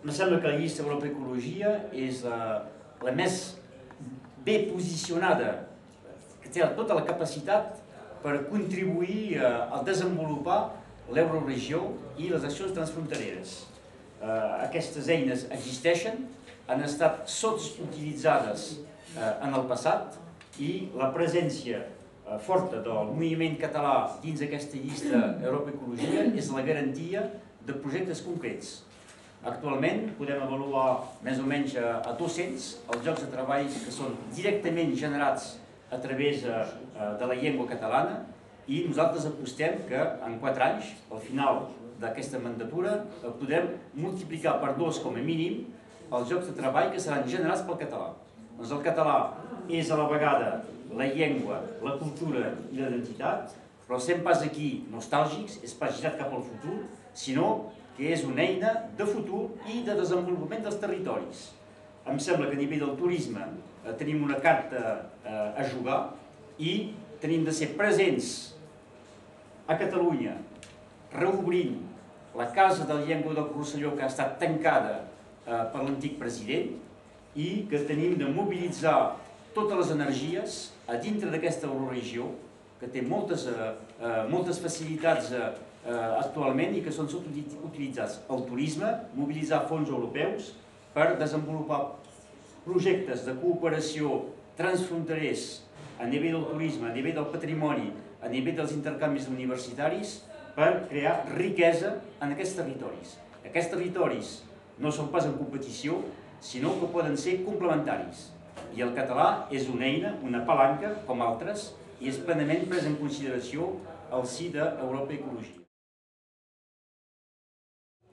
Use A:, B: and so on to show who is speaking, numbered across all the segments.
A: Em sembla que la llista Europa Ecologia és la més bé posicionada, que té tota la capacitat per contribuir a desenvolupar l'euroregió i les accions transfrontereres. Aquestes eines existeixen, han estat sotsutilitzades en el passat i la presència forta del moviment català dins aquesta llista Europa Ecologia és la garantia de projectes concrets. Actualment podem avaluar més o menys a 200 els llocs de treball que són directament generats a través de la llengua catalana i nosaltres apostem que en 4 anys, al final d'aquesta mandatura, podrem multiplicar per 2 com a mínim els llocs de treball que seran generats pel català. Doncs el català és a la vegada la llengua, la cultura i la identitat, però sent pas aquí nostàlgics, és pas girat cap al futur, sinó que és una eina de futur i de desenvolupament dels territoris. Em sembla que a nivell del turisme tenim una carta a jugar i tenim de ser presents a Catalunya, reobrint la Casa de la Llengua del Rosselló que ha estat tancada per l'antic president i que tenim de mobilitzar totes les energies a dintre d'aquesta euroregió, que té moltes facilitats actualment i que són utilitzats. El turisme, mobilitzar fons europeus per desenvolupar projectes de cooperació transfronterers a nivell del turisme, a nivell del patrimoni, a nivell dels intercanvis universitaris, per crear riquesa en aquests territoris. Aquests territoris no són pas en competició, sinó que poden ser complementaris. I el català és una eina, una palanca, com altres, i és plenament pres en consideració al si d'Europa Ecologia.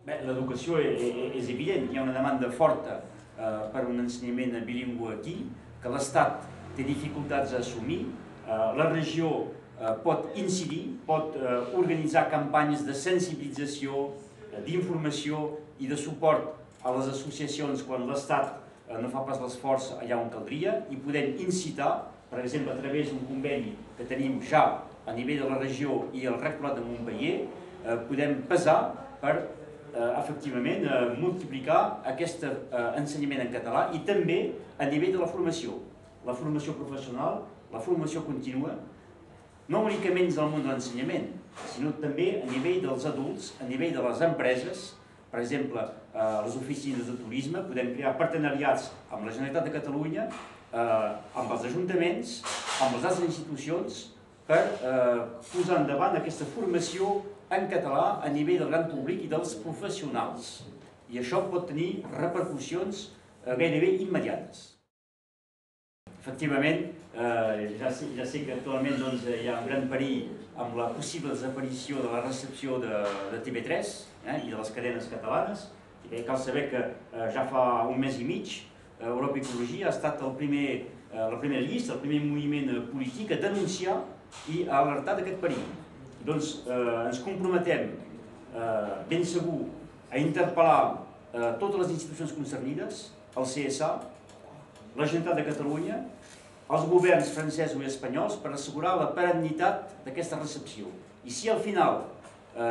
A: Bé, l'educació és evident, hi ha una demanda forta per un ensenyament bilingüe aquí, que l'Estat té dificultats a assumir, la regió pot incidir, pot organitzar campanyes de sensibilització, d'informació i de suport a les associacions quan l'Estat no fa pas l'esforç allà on caldria i podem incitar, per exemple, a través d'un conveni que tenim ja a nivell de la regió i el Rectorat de Montpeller, podem pesar per efectivament multiplicar aquest ensenyament en català i també a nivell de la formació professional, la formació contínua, no únicament del món de l'ensenyament, sinó també a nivell dels adults, a nivell de les empreses. Per exemple, a les oficines de turisme podem crear partenariats amb la Generalitat de Catalunya, amb els ajuntaments, amb les altres institucions, per posar endavant aquesta formació en català a nivell del gran públic i dels professionals. I això pot tenir repercussions gairebé immediates. Efectivament, ja sé que actualment hi ha un gran perill amb la possible desaparició de la recepció de TV3 i de les cadenes catalanes. Cal saber que ja fa un mes i mig Europa Ecologia ha estat la primera llista, el primer moviment polític a denunciar i a alertar d'aquest perill. Doncs ens comprometem ben segur a interpel·lar totes les institucions concernides, el CSA, la Generalitat de Catalunya, els governs francesos i espanyols per assegurar la perennitat d'aquesta recepció. I si al final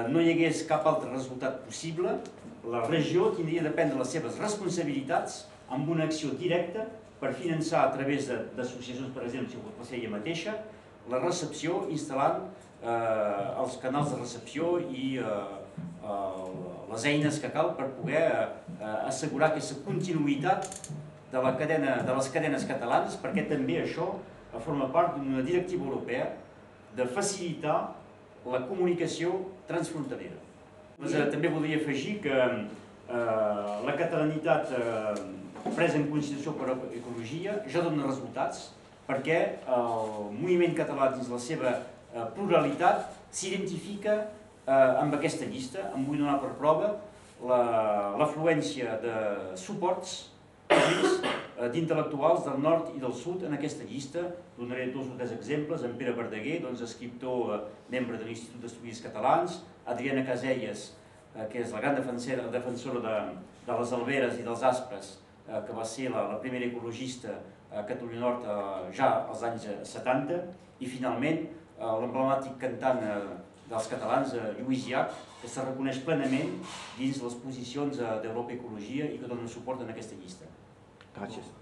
A: no hi hagués cap altre resultat possible, la regió tindria de prendre les seves responsabilitats amb una acció directa per finançar a través d'associacions, per exemple, si ho pot ser ella mateixa, la recepció instal·lant els canals de recepció i les eines que cal per poder assegurar aquesta continuïtat de les cadenes catalanes, perquè també això forma part d'una directiva europea de facilitar la comunicació transfronterera. També voldria afegir que la catalanitat presa en consideració per Ecologia ja dona resultats, perquè el moviment català dins la seva pluralitat s'identifica amb aquesta llista. Em vull donar per prova l'afluència de suports d'intel·lectuals del nord i del sud en aquesta llista. Donaré 2 o 3 exemples. En Pere Verdaguer, escriptor, membre de l'Institut d'Estudis Catalans, Adriana Caselles, que és la gran defensora de les alberes i dels aspres, que va ser la primera ecologista a Catalunya Nord ja als anys 70, i finalment l'emblemàtic cantant dels catalans, Lluís Llach, que se reconeix plenament dins les posicions d'Europa Ecologia i que donen suport en aquesta llista.
B: Gràcies.